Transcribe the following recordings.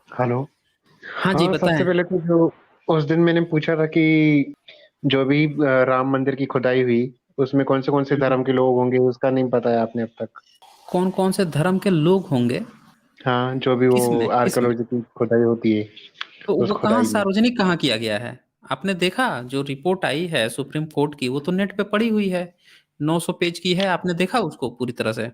Hello. हाँ जी, हाँ, सबसे बताएँ। पहले तो जो उस दिन मैंने पूछा था कि जो भी राम मंदिर की खुदाई हुई, उसमें कौन से हुँ। धर्म के लोग होंगे, उसका नहीं बताया आपने अब तक। कौन-कौन से धर्म के लोग होंगे? हाँ, जो भी वो किसमें किसमें? आर्कियोलॉजी की खुदाई होती है, तो उस वो कहाँ खुदाई में। सार्वजनिक कहाँ किया गया है? आपने देखा जो रिपोर्ट आई है सुप्रीम कोर्ट की, वो तो नेट पे पड़ी हुई है। 900 पेज की है, आपने देखा उसको पूरी तरह से?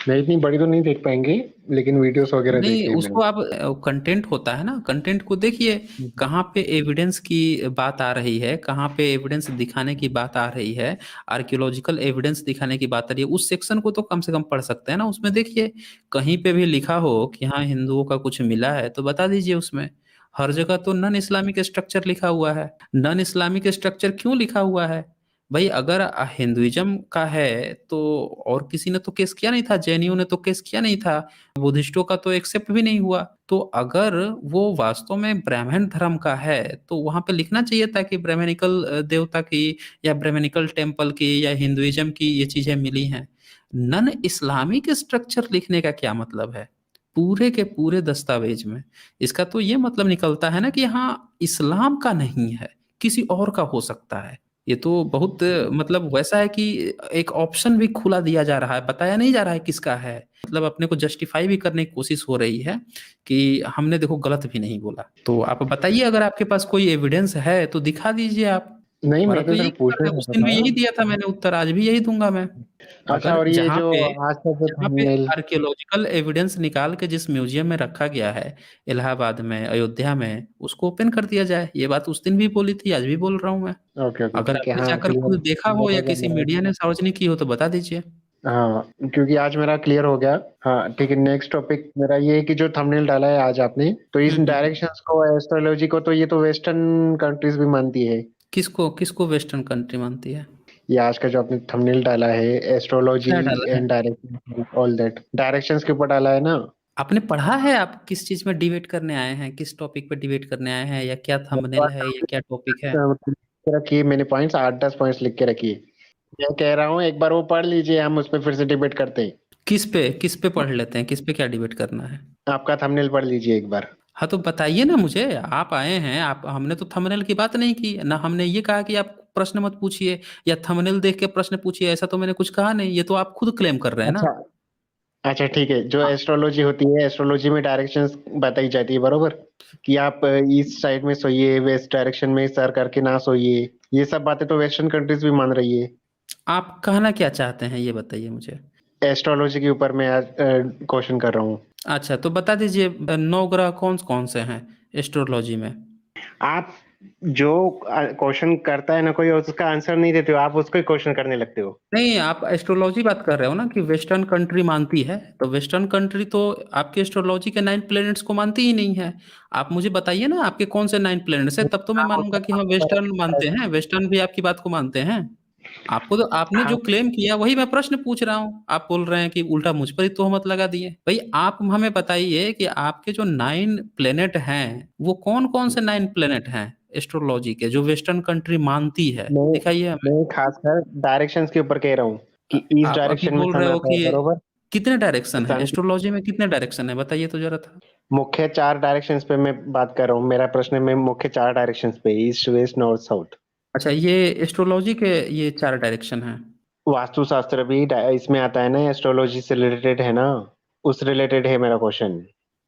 नहीं, इतनी बड़ी तो नहीं देख पाएँगे, लेकिन वीडियोज़ वगैरह नहीं, देखे हैं मैंने। उसको आप कंटेंट होता है ना, कंटेंट को देखिए, हुँ, हुँ। कहाँ पे एविडेंस की बात आ रही है, कहाँ पे एविडेंस दिखाने की बात आ रही है, आर्कियोलॉजिकल एविडेंस दिखाने की बात आ रही है, उस सेक्शन को तो कम से कम पढ़ सकते हैं ना। उसमें देखिए, कहीं पे भी लिखा हो कि हाँ, हिंदुओं का कुछ मिला है, तो बता दीजिए उसमें। हर जगह तो नॉन इस्लामिक स्ट्रक्चर लिखा हुआ है। नॉन इस्लामिक स्ट्रक्चर क्यों लिखा हुआ है? भई अगर हिंदुइज़्म का है, तो और किसी ने तो केस किया नहीं था, जैनियों ने तो केस किया नहीं था। बुद्धिस्टों का तो एक्सेप्ट भी नहीं हुआ। तो अगर वो वास्तव में ब्राह्मण धर्म का है, तो वहाँ पे लिखना चाहिए था कि ब्राह्मणिकल देवता की या ब्राह्मणिकल टेम्पल की या हिंदुइज़्म की ये चीज़ें मिली हैं। नॉन इस्लामिक स्ट्रक्चर लिखने का क्या मतलब है? पूरे के पूरे दस्तावेज में। इसका तो ये मतलब निकलता है ना कि हाँ, इस्लाम का नहीं है, किसी और का हो सकता है। ये तो बहुत मतलब वैसा है कि एक ऑप्शन भी खुला दिया जा रहा है, बताया नहीं जा रहा है किसका है। मतलब अपने को जस्टिफाई भी करने की कोशिश हो रही है कि हमने देखो गलत भी नहीं बोला। तो आप बताइए अगर आपके पास कोई एविडेंस है तो दिखा दीजिए आप। नहीं, हमारा मैं तो तो यही सिर्फ़ उत्तर पूछना है, उस चाहता दिन भी था। यही दिया था मैंने उत्तर, आज भी यही दूँगा मैं। अच्छा, अगर और ये जहाँ जो पे आज का जो जहाँ पे थंबनेल। आर्कियोलॉजिकल एविडेंस निकाल के जिस म्यूज़ियम में रखा गया है, इलाहाबाद में, अयोध्या में, उसको ओपन कर दिया जाए। ये बात उस दिन भी बोली थी, आज भी बोल रहा हूँ मैं। ओके, ओके, अगर ठीक है। आपने हाँ, जाकर क्लियर खुद देखा हो क्लियर या हो गया किसी मेरा। मीडिया ने सार्वजनिक की हो तो बता दीजिए। हाँ, क्योंकि आज मेरा क्लियर हो गया। हाँ, ठीक है, नेक्स्ट टॉपिक मेरा ये है कि जो थंबनेल डाला है आज आपने, तो इस हुँ, हुँ, हुँ। डायरेक्शंस को, एस्ट्रोलॉजी को, तो ये तो वेस्टर्न कंट्रीज़ भी मानती है। किसको किसको वेस्टर्न कंट्री मानती है? ये आज का जो आपने थंबनेल डाला है, एस्ट्रोलॉजी क्या डाला है? And direction all that, directions के ऊपर डाला है ना? आपने पढ़ा है आप किस चीज़ में डिबेट करने आए हैं? किस टॉपिक पे डिबेट करने आए हैं या क्या मैंने थंबनेल तो है या क्या टॉपिक है? लिख के रखी है, मैंने पॉइंट्स 8-10 पॉइंट्स लिख के रखी है। मैं कह रहा हूँ एक बार वो पढ़ लीजिए, हम उसपे फिर से डिबेट करते हैं। किस पे पढ़ लेते हैं? किस पे क्या डिबेट करना है? आपका थंबनेल पढ़ लीजिए एक बार। हाँ, तो बताइए ना मुझे, आप आए हैं, आप हमने तो थंबनेल की बात नहीं की, ना हमने ये कहा कि आप प्रश्न मत पूछिए या थंबनेल देख के प्रश्न पूछिए, ऐसा तो मैंने कुछ कहा नहीं, ये तो आप खुद क्लेम कर रहे हैं ना। अच्छा, अच्छा, ठीक है। जो हाँ, एस्ट्रोलॉजी होती है, एस्ट्रोलॉजी में डायरेक्शंस बताई जाती है, बरोबर? कि आप ईस्ट साइड में सोइए, वेस्ट डायरेक्शन में सर करके ना सोइए। ये सब बातें तो वेस्टर्न कंट्रीज़ भी मान रही है। आप कहना क्या चाहते हैं, ये बताइए मुझे? एस्ट्रोलॉजी के ऊपर मैं आज क्वेश्चन कर रहा हूँ। अच्छा, तो बता दीजिए 9 ग्रह कौन-कौन से हैं एस्ट्रोलॉजी में? आप जो क्वेश्चन करता है ना कोई, और उसका आंसर नहीं देते हो, आप उसको ही क्वेश्चन करने लगते हो। नहीं, आप एस्ट्रोलॉजी बात कर रहे हो ना कि वेस्टर्न कंट्री मानती है, तो वेस्टर्न कंट्री तो आपके एस्ट्रोलॉजी के 9 प्लैनेट्स को मानती ही नहीं है। आप मुझे बताइए ना आपके कौन से 9 प्लैनेट्स हैं, तब तो मैं मानूँगा कि हाँ, वेस्टर्न मानते हैं, वेस्टर्न भी आपकी बात को मानते हैं। आपको तो आपने हाँ, जो क्लेम किया वही मैं प्रश्न पूछ रहा हूँ। आप बोल रहे हैं कि उल्टा मुझ पर ही तोहमत लगा दिए। भई आप हमें बताइए कि आपके जो 9 प्लैनेट हैं, वो कौन-कौन से 9 प्लैनेट हैं एस्ट्रोलॉजी के जो वेस्टर्न कंट्री मानती है? मैं दिखाइए हमें। मैं खासकर डायरेक्शंस के ऊपर कह रहा हूँ कि ईस्ट आप अभी डायरेक्शन में बोल रहे सन हो आता है, कि बरोबर? कितने डायरेक्शन है? सन एस्ट्रोलॉजी में कितने डायरेक्शन है? बताइए तो ज़रा था। मुख्य 4 डायरेक्शंस पे मैं बात कर रहा हूँ। मेरा प्रश्न में मुख्य 4 डायरेक्शंस पे, ईस्ट, वेस्ट, नॉर्थ, साउथ। अच्छा, ये एस्ट्रोलॉजी के ये 4 डायरेक्शन हैं। वास्तुशास्त्र भी इसमें आता है ना, एस्ट्रोलॉजी से रिलेटेड है ना? उस रिलेटेड है मेरा क्वेश्चन।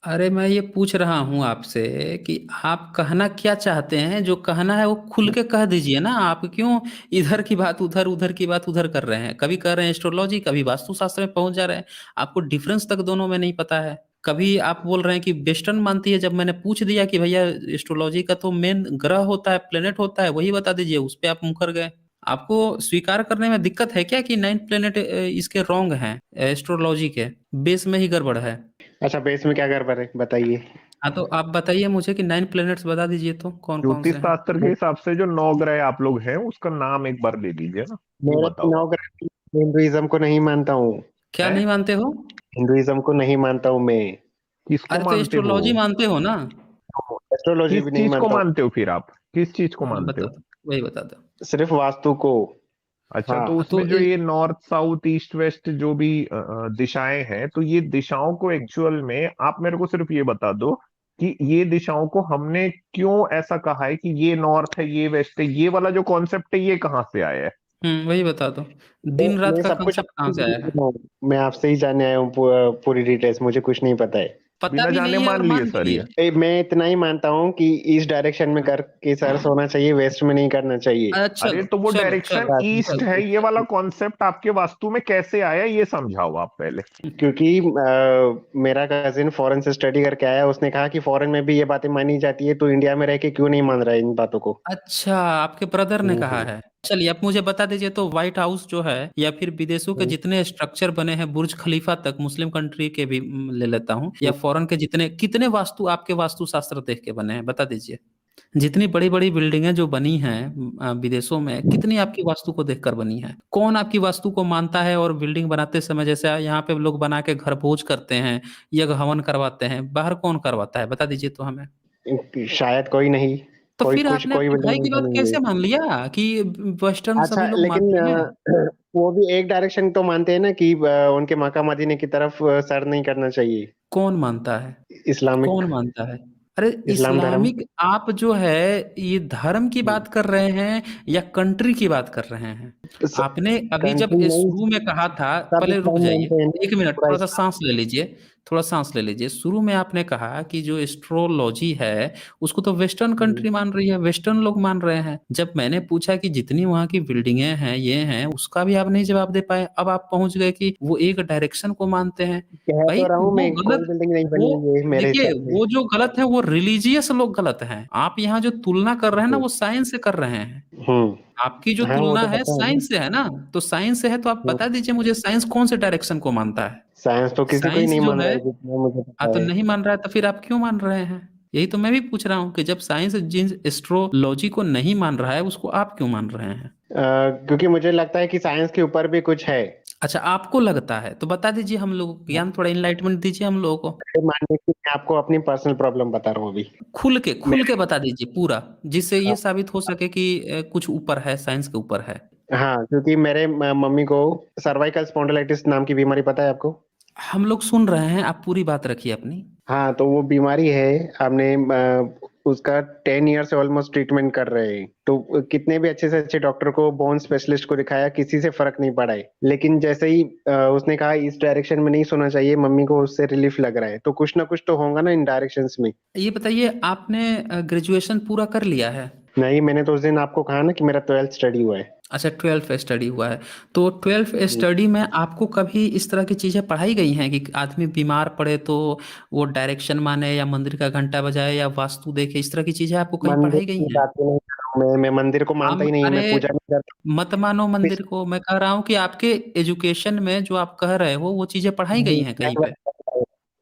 अरे मैं ये पूछ रहा हूँ आपसे कि आप कहना क्या चाहते हैं? जो कहना है वो खुल के कह दीजिए ना। आप क्यों इधर की बात उधर, उधर की बात उधर कर रहे हैं? कभी कह रहे हैं एस्ट्रोलॉजी, कभी वास्तुशास्त्र में पहुँच जा रहे हैं। आपको डिफरेंस तक दोनों में नहीं पता है। कभी आप बोल रहे हैं कि वेस्टर्न मानती है, जब मैंने पूछ दिया कि भैया एस्ट्रोलॉजी का तो मेन ग्रह होता है, प्लैनेट होता है, वही बता दीजिए, उस पे आप मुकर गए। आपको स्वीकार करने में दिक्कत है क्या कि 9 प्लैनेट इसके रॉन्ग हैं एस्ट्रोलॉजी के? बेस में ही गड़बड़ है। अच्छा, बेस में क्या गड़बड़ है, बताइए? हाँ, तो आप बताइए मुझे कि 9 प्लैनेट्स बता दीजिए तो कौन-कौन ज्योतिष से हैं? शास्त्र के हिसाब से जो 9 ग्रह आप लोग हैं उसका नाम एक बार ले लीजिए ना। वो मेरे बताओ आप। नवग्रह हिंदुइज्म को नहीं मानता हूँ। क्या है? नहीं मानते हो? हिंदुइज्म को नहीं मानता हूँ मैं। किसको अरे तो मानते हो? एस्ट्रोलॉजी मानते हो ना? एस्ट्रोलॉजी किस भी नहीं चीज को मानता हूँ। मानते हो फिर आप? किस चीज को हाँ, मानते बता हो? दो, वही बता दो। सिर्फ वास्तु को। अच्छा, तो हाँ। तो उसमें जो ये नॉर्थ साउथ ईस्ट वेस्ट जो भी दिशाएं हैं, तो ये दिशाओं को एक्चुअल में आप मेरे को सिर्फ ये बता दो कि ये दिशाओं को हमने क्यों ऐसा कहा है कि ये नॉर्थ है, ये वेस्ट है, ये वाला जो कॉन्सेप्ट है ये कहाँ से आया है? वही बता दो, दिन रात मैं का सब कुछ कंसेप्ट कहाँ से आया है? मैं आपसे ही जानने आया हूँ पूरी डिटेल्स, मुझे कुछ नहीं पता है। पता बिना भी जाने नहीं है और मान लिए मान सर भी ये। लिए। मैं इतना ही मानता हूँ कि ईस्ट डायरेक्शन में करके सर सोना चाहिए, वेस्ट में नहीं करना चाहिए। अरे चलो तो वो चलो डायरेक्शन चलो ईस्ट है, ये वाला कॉन्सेप्ट आपके वास्तु में कैसे आया ये समझाओ आप पहले। क्योंकि मेरा कजिन फॉरेन से स्टडी करके आया, उसने कहा कि फॉरेन में भी ये बातें मानी जाती है, तो इंडिया में रह के क्यों नहीं मान रहा है इन बातों को। अच्छा, आपके ब्रदर ने कहा हम्म, है। चलिए आप मुझे बता दीजिए, तो व्हाइट हाउस जो है या फिर विदेशों के हम्म, जितने स्ट्रक्चर बने हैं, बुर्ज खलीफा तक, मुस्लिम कंट्री के भी ले लेता हूँ, या हम्म। फॉरेन के जितने कितने वास्तु आपके वास्तु शास्त्र देख के बने हैं, बता दीजिए। जितनी बड़ी बड़ी बिल्डिंगें जो बनी हैं विदेशों में, कितनी आपकी वास्तु को देखकर बनी है? कौन आपकी वास्तु को मानता है? और बिल्डिंग बनाते समय जैसे यहाँ पे लोग बना के घर भोज करते हैं, यज्ञ हवन करवाते हैं, बाहर कौन करवाता है? बता दीजिए तो हमें। शायद कोई नहीं, तो कोई फिर कुछ आपने कोई अपने बिल्डिंग भाई नहीं की बात बनेंगे। कैसे मान लिया कि वेस्टर्न अच्छा, सभी लोग लेकिन मानते हैं? वो भी एक डायरेक्शन तो मानते हैं ना कि उनके मक्का मदीने की तरफ सर नहीं करना चाहिए। कौन मानता है? इस्लामिक, कौन मानता है? अरे इस्लाम धर्म। इस्लामिक, आप जो है ये धर्म की बात कर रहे हैं या कंट्री की बात कर रहे हैं? आपने अभी जब कंट्री नहीं, शुरू में कहा था, सब पहले रुक इस्लाम जाइए, मानते हैं ना, एक मिनट, पूरा थोड़ा सा इस्लाम। सांस ले लीजिए, थोड़ा सांस ले लीजिए। शुरू में आपने कहा कि जो एस्ट्रोलॉजी है उसको तो वेस्टर्न कंट्री मान रही है, वेस्टर्न लोग मान रहे हैं। जब मैंने पूछा कि जितनी वहां की बिल्डिंगें हैं, ये हैं, उसका भी आप नहीं जवाब दे पाए। अब आप पहुंच गए कि वो एक डायरेक्शन को मानते हैं। कह भाई तो रहा हूँ वो मैं, कोई गलत, बिल्डिंग नहीं वो बनी हुई है मेरे देखिए, हिसाब से। वो जो गलत है वो रिलीजियस लोग गलत हैं। आप यहाँ जो तुलना कर रहे हैं ना, हम्म, वो साइंस से कर रहे हैं। हम्म। आपकी जो हाँ, वो तुलना तो है पता है ना। साइंस से है ना, तो साइंस से है तो आप बता दीजिए मुझे, साइंस कौन से डायरेक्शन को मानता है? साइंस तो किसी को ही साइंस नहीं जो मान रहा है, है, जितना मुझे हाँ, पता तो है। नहीं मान रहा है तो फिर आप क्यों मान रहे हैं? यही तो मैं भी पूछ रहा हूँ कि जब साइंस जिन एस्ट्रोलॉजी को नहीं मान रहा है, उसको आप क्यों मान रहे हैं? क्योंकि मुझे लगता है कि साइंस के ऊपर भी कुछ है। अच्छा, आपको लगता है तो बता दीजिए, हम लोग को ज्ञान, थोड़ा इनलाइटमेंट दीजिए हम लोगों को। मानने की, मैं आपको अपनी पर्सनल प्रॉब्लम बता रहा हूँ अभी। खुल के बता दीजिए पूरा, जिससे ये मेरे, साबित हो सके कि कुछ ऊपर है, साइंस के ऊपर है। हाँ, क्योंकि मेरे मम्मी को सर्वाइकल स्पॉन्डिलाइटिस नाम की बीमारी पता है आपको? हम लोग सुन रहे हैं, आप पूरी बात रखिए अपनी। हाँ, तो वो बीमारी है। हमने उसका 10 ईयर से ऑलमोस्ट ट्रीटमेंट कर रहे हैं, तो कितने भी अच्छे से अच्छे डॉक्टर को, बोन स्पेशलिस्ट को दिखाया, किसी से फर्क नहीं पड़ा है। लेकिन जैसे ही उसने कहा इस डायरेक्शन में नहीं सोना चाहिए, मम्मी को उससे रिलीफ लग रहा है, तो कुछ ना कुछ तो होगा ना इन डायरेक्शंस में। ये बताइए, आपने ग्रेजुएशन पूरा कर लिया है? नहीं, मैंने तो उस दिन आपको कहा ना कि मेरा 12th स्टडी हुआ है। अच्छा, 12th स्टडी हुआ है। तो 12th स्टडी में आपको कभी इस तरह की चीजें पढ़ाई गई हैं कि आदमी बीमार पड़े तो वो डायरेक्शन माने, या मंदिर का घंटा बजाए, या वास्तु देखे, इस तरह की चीजें आपको कहीं मंदिर पढ़ाई गई की हैं? बात नहीं कर रहा हूँ मैं मंदिर को मानता हम ही नहीं हूँ, अरे, मैं पूजा नहीं करता। मत मानो मंदिर को, मैं कह रहा हूँ कि आपके एजुकेशन में जो आप कह रहे हो वो चीजें पढ़ाई गई नहीं, हैं कहीं पे?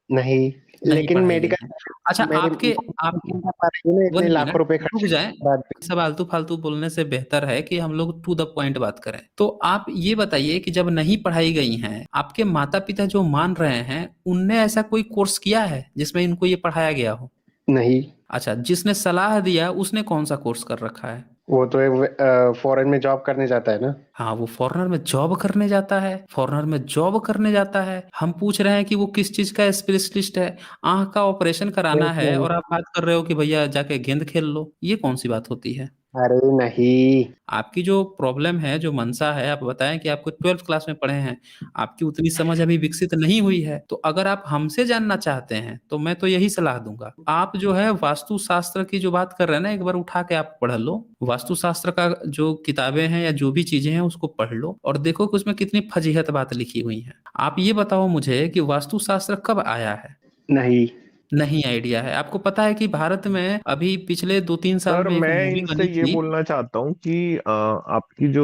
नहीं, नहीं लेकिन पढ़ाई गई मेडिकल हैं। अच्छा, मेरे आपके ना इतने 1 मिनट लाखों रुपए रुक खर्च जाएं। करने के बाद भी। सब आलतू फालतू बोलने से बेहतर है कि हम लोग टू द पॉइंट बात करें। तो आप ये बताइए कि जब नहीं पढ़ाई गई हैं, आपके माता पिता जो मान रहे हैं, उनने ऐसा कोई कोर्स किया है जिसमें इनको ये पढ़ाया गया हो? नहीं, अच्छा, जिसने सलाह दिया उसने कौन सा कोर्स कर रखा है? वो तो फॉरेन में जॉब करने जाता है ना। हाँ, वो फॉरेनर में जॉब करने जाता है, फॉरेनर में जॉब करने जाता है। हम पूछ रहे हैं कि वो किस चीज का स्पेशलिस्ट है। आंख का ऑपरेशन कराना सेल्स है मैन। और आप बात कर रहे हो कि भैया जाके गेंद खेल लो, ये कौन सी बात होती है? अरे नहीं। आपकी जो प्रॉब्लम है, जो मंशा है, आप बताएं कि आपको 12th क्लास में पढ़े हैं, आपकी उतनी समझ अभी विकसित नहीं हुई है। तो अगर आप हमसे जानना चाहते हैं तो मैं तो यही सलाह दूंगा, आप जो है वास्तु शास्त्र की जो बात कर रहे हैं ना, एक बार उठा के आप पढ़ लो। वास्तु शास्त्र का जो किताबें हैं या जो भी चीजें हैं उसको पढ़ लो और देखो कि उसमें कितनी फजीहत बात लिखी हुई है। आप ये बताओ मुझे कि वास्तु शास्त्र कब आया है? नहीं, नहीं आइडिया है आपको? पता है कि भारत में अभी पिछले 2-3 साल सर में एक मैं मूवी इनसे बनी ये थी। बोलना चाहता हूँ कि आपकी जो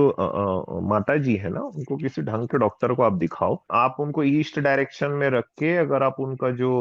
माता जी है ना, उनको किसी ढंग के डॉक्टर को आप दिखाओ। आप उनको ईस्ट डायरेक्शन में रख के अगर आप उनका जो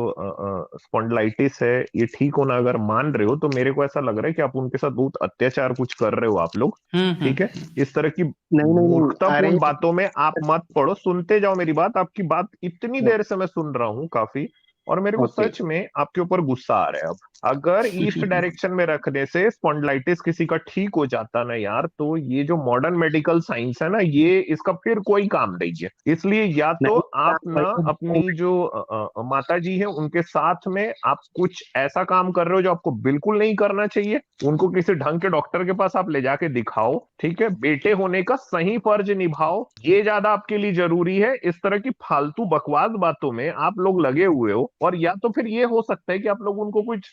स्पॉन्डिलाइटिस है ये ठीक होना अगर मान रहे हो, तो मेरे को ऐसा लग रहा है कि आप उनके साथ बहुत अत्याचार कुछ कर रहे हो आप लोग। ठीक है, हम्म। इस तरह की नहीं, नहीं, नहीं। मूर्खतापूर्ण अरे, बातों में आप मत पड़ो। सुनते जाओ मेरी बात, आपकी बात इतनी देर से मैं सुन रहा हूँ काफी, और मेरे को ओके। सच में आपके ऊपर गुस्सा आ रहा है। अब अगर ईस्ट डायरेक्शन में रखने से स्पॉन्डिलाइटिस किसी का ठीक हो जाता ना यार, तो ये जो मॉडर्न मेडिकल साइंस है ना, ये इसका फिर कोई काम नहीं है। इसलिए या तो नहीं, आप ना अपनी जो माता जी है उनके साथ में आप कुछ ऐसा काम कर रहे हो जो आपको बिल्कुल नहीं करना चाहिए, उनको किसी ढंग के डॉक्टर के पास आप ले जाके दिखाओ, ठीक है, बेटे होने का सही फर्ज निभाओ, ये ज्यादा आपके लिए जरूरी है। इस तरह की फालतू बकवास बातों में आप लोग लगे हुए हो। और या तो फिर ये हो सकता है कि आप लोग उनको कुछ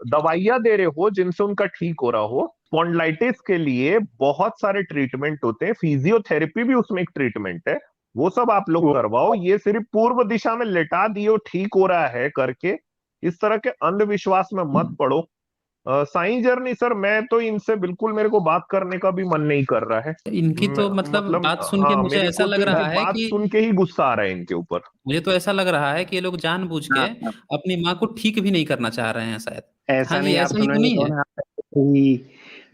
दवाइयां दे रहे हो जिनसे उनका ठीक हो रहा हो। स्पॉन्डिलाइटिस के लिए बहुत सारे ट्रीटमेंट होते हैं, फिजियोथेरेपी भी उसमें एक ट्रीटमेंट है, वो सब आप लोग वो करवाओ। ये सिर्फ पूर्व दिशा में लेटा दियो ठीक हो रहा है करके इस तरह के अंधविश्वास में मत पड़ो। साईं जर्नी सर, मैं तो इनसे बिल्कुल, मेरे को बात करने का भी मन नहीं कर रहा है। इनकी तो मतलब मतलब बात सुन के हाँ, मुझे मेरे ऐसा को लग तो इनकी रहा है बात कि सुन के ही गुस्सा आ रहा है इनके ऊपर। मुझे तो ऐसा लग रहा है कि ये लोग जानबूझ के हाँ, हाँ। अपनी माँ को ठीक भी नहीं करना चाह रहे हैं शायद। हाँ ऐसा जी, नहीं, आप ऐसा ही तो सुनेंगे नहीं तो है? ना, आप ही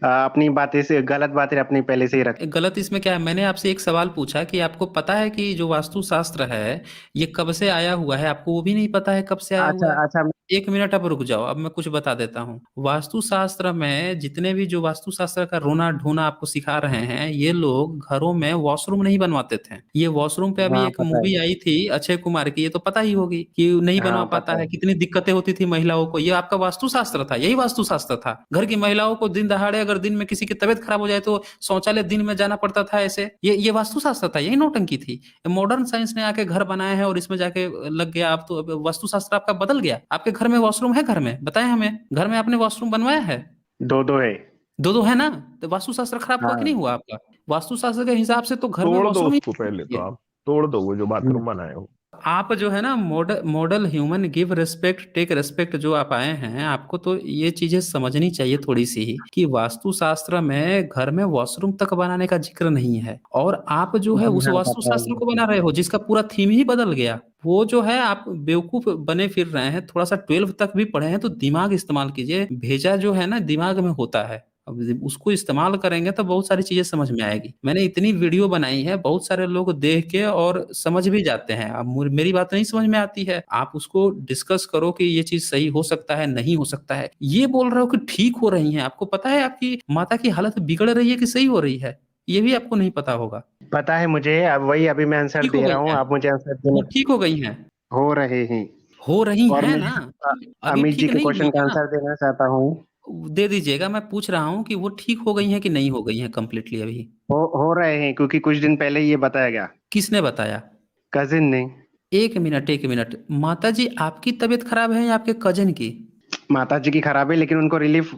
अपनी बातें से गलत बातें अपनी पहले से ही रख। गलत इसमें क्या है? मैंने आपसे एक सवाल पूछा कि आपको पता है कि जो वास्तुशास्त्र है ये कब से आया हुआ है, आपको वो भी नहीं पता है कब से आया हुआ अच्छा, है। अच्छा। एक मिनट, अब रुक जाओ, अब मैं कुछ बता देता हूँ। वास्तुशास्त्र में जितने भी जो वास्तुशास्त्र का रोना ढोना आपको सिखा रहे हैं, ये लोग घरों में वॉशरूम नहीं बनवाते थे। ये वॉशरूम पे अभी हाँ, एक पता है। मूवी आई थी अक्षय कुमार की, ये तो पता ही होगी कि नहीं बनवा हाँ, पाता पता है, है। कितनी दिक्कतें होती थी महिलाओं को। ये आपका वास्तुशास्त्र था, यही वास्तुशास्त्र था। घर की महिलाओं को दिन दहाड़े अगर दिन में किसी की तबीयत खराब हो जाए तो शौचालय दिन में जाना पड़ता था ऐसे। ये वास्तुशास्त्र था, यही नौटंकी थी। मॉडर्न साइंस ने आके घर बनाए हैं और इसमें जाके लग गया। आप तो अब वास्तुशास्त्र आपका बदल गया। आपके घर में वॉशरूम है? घर में बताएं हमें, घर में आपने वॉशरूम बनवाया है? दो दो है। दो दो है ना? तो वास्तुशास्त्र खराब हुआ कि नहीं हाँ। हुआ आपका? वास्तुशास्त्र के हिसाब से तो घर में तोड़ दो वॉशरूम ही उसको, पहले तो चाहिए। आप तोड़ दो वो जो हम्म। बाथरूम बनाए हो। आप जो है ना, model model human give respect take respect जो आप आए हैं, आपको तो ये चीजें समझनी चाहिए थोड़ी सी ही कि वास्तुशास्त्र में घर में वॉशरूम तक बनाने का जिक्र नहीं है। और आप जो है जी उस हाँ, पता वास्तुशास्त्र को है। बना रहे हो जिसका पूरा थीम ही बदल गया। वो जो है, आप बेवकूफ बने फिर रहे हैं। थोड़ा सा 12 तक भी पढ़े हैं तो दिमाग इस्तेमाल कीजिए। भेजा जो है ना दिमाग में होता है, अब उसको इस्तेमाल करेंगे तो बहुत सारी चीजें समझ में आएगी। मैंने इतनी वीडियो बनाई है, बहुत सारे लोग देख के और समझ भी जाते हैं। अब मेरी बात नहीं समझ में आती है, आप उसको डिस्कस करो कि ये चीज सही हो सकता है, नहीं हो सकता है। ये बोल रहे हो कि ठीक हो रही है, आपको पता है आपकी माता की हालत बिगड़ रही है कि सही हो रही है? ये भी आपको नहीं पता होगा। पता है मुझे, अब वही अभी मैं आंसर ठीक हो दे गई रहा हूँ, है? आप मुझे आंसर वो देने। ठीक हो गई हैं? हो रहे हैं। हो रही और हैं मैं ना? अभी अमित जी ठीक के नहीं हुई क्वेश्चन का है ना? आंसर देना चाहता हूँ। दे दीजिएगा। मैं पूछ रहा हूँ कि वो ठीक हो गई हैं कि नहीं हो गई हैं कंप्लीटली अभी? हो रहे हैं, क्योंकि कुछ दिन पहले ये बताया गया। किसने बताया? कजिन ने। एक मिनट, एक मिनट। माता जी आपकी तबीयत खराब है या आपके कजन की? माता जी की खराब है, लेकिन उनको रिलीफ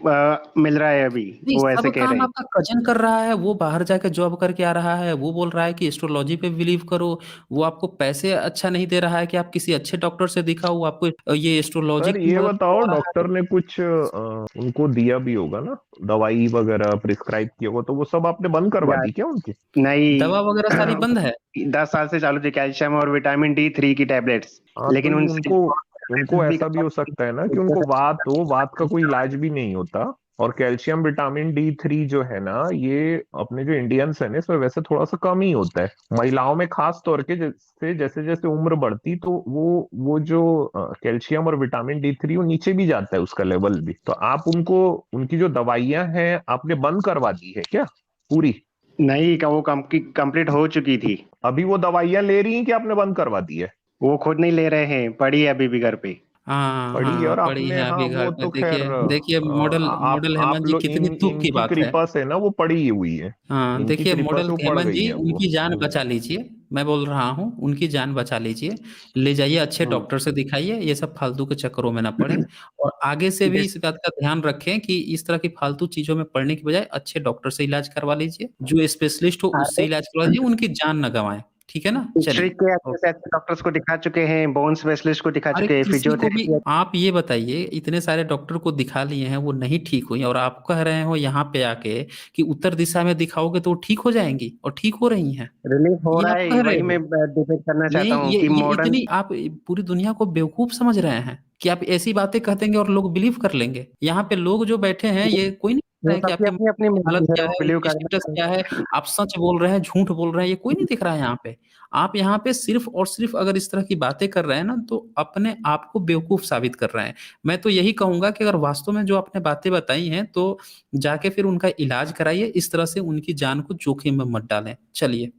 मिल रहा है अभी। नहीं, वो सब ऐसे कह काम रहे हैं। आपका कजन कर रहा है। वो बाहर जाके जॉब करके आ रहा है, वो बोल रहा है कि एस्ट्रोलॉजी पे बिलीव करो। वो आपको पैसे अच्छा नहीं दे रहा है कि आप किसी अच्छे डॉक्टर से दिखाओ। वो आपको ये एस्ट्रोलॉजी सर की ये मदद बताओ, करवा रहा डॉक्टर ने कुछ उनको दिया भी होगा ना, दवाई वगैरह प्रिस्क्राइब किया होगा, तो वो सब आपने बंद करवा या दी क्या उनकी? है। दवा वगैरह सारी नहीं। बंद है? 10 साल से चालू थी, कैल्शियम और विटामिन D3 की टैबलेट्स। हाँ, तो लेकिन ये उनसे उनको उनको ऐसा भी हो सकता है ना कि उनको वात हो, वात का कोई इलाज भी नहीं होता। और कैल्शियम विटामिन D3 जो है ना, ये अपने जो इंडियंस है ना, इसमें वैसे थोड़ा सा कम ही होता है। महिलाओं में खास तौर के, जैसे जैसे जैसे उम्र बढ़ती तो वो जो कैल्शियम और विटामिन D3 वो नीचे भी जाता है उसका लेवल भी। तो आप उनको, उनकी जो दवाइयां हैं आपने बंद करवा दी है क्या पूरी? नहीं, का वो कंप्लीट हो चुकी थी। अभी वो दवाइयां ले रही हैं कि आपने बंद करवा दी है? वो खुद नहीं ले रहे हैं, पड़ी है अभी भी घर पे। हाँ पड़ी है, हाँ, और पड़ी आपने, है हाँ अभी घर वो पे। तो खैर देखिए देखिए, मॉडल मॉडल आप हेमंत जी, लोग कितनी दुख की इनकी बात है। कृपा से ना वो पड़ी ही हुई है। हाँ इनकी देखिए, कृपा मॉडल से वो पड़ हेमंत गई जी, है अब वो। उनकी जान बचा लीजिए। मैं बोल रहा हूँ, उनकी जान बचा लीजिए। ले जाइए अच्छे हम्म। डॉक्टर से दिखाइए, ये सब फालतू के चक्करों में ना पड़े। और आगे से भी जैसे इस बात का ध्यान रखें कि इस तरह की फालतू चीजों में पड़ने की बजाय अच्छे डॉक्टर से इलाज करवा लीजिए। जो स्पेशलिस्ट हो उससे इलाज करवा लीजिए, उनकी जान न गंवाएं। ठीक है ना? डिस्ट्रिक्ट चलिए। के अच्छे से अच्छे डॉक्टर्स को दिखा चुके हैं, बोन स्पेशलिस्ट को दिखा अरे चुके हैं, किसी को भी फिजियोथेरेपी। आप ये बताइए, इतने सारे डॉक्टर को दिखा लिए हैं, वो नहीं ठीक हुई, और आप कह रहे हो यहाँ पे आके कि उत्तर दिशा में दिखाओगे तो वो ठीक हो जाएंगी, और ठीक हो रही हैं। रिलीफ हो ये रहा आप है, कह रहे वही मैं हो? डिबेट करना ये चाहता हूँ ये कि ये मॉडर्न। इतनी आप पूरी दुनिया को बेवकूफ समझ रहे हैं कि आप ऐसी बातें कह देंगे और लोग बिलीव कर लेंगे? यहाँ पे लोग जो बैठे हैं, ये कोई नहीं रहे हैं कि सबकी आपकी अपनी अपनी हालत मर्जी है, क्या वो है, बिलीव उनकी करना स्टेटस चाहे। क्या है, आप सच बोल रहे हैं, झूठ बोल रहे हैं, ये कोई नहीं दिख रहा है यहाँ पे। आप यहाँ पे सिर्फ और सिर्फ अगर इस तरह की बातें कर रहे हैं ना, तो अपने आप को बेवकूफ साबित कर रहे हैं। मैं तो यही कहूंगा कि अगर वास्तव में जो आपने बातें बताई हैं, तो जाके फिर उनका इलाज कराइए, इस तरह से उनकी जान को जोखिम में मत डालें। चलिए,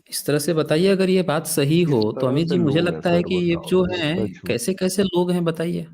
इस तरह से बताइए, अगर ये बात सही किस हो तो तरह अमित से जी, मुझे लोग हैं लगता है सर, कि ये बताओ जो ना, है सच में। कैसे कैसे लोग हैं बताइए।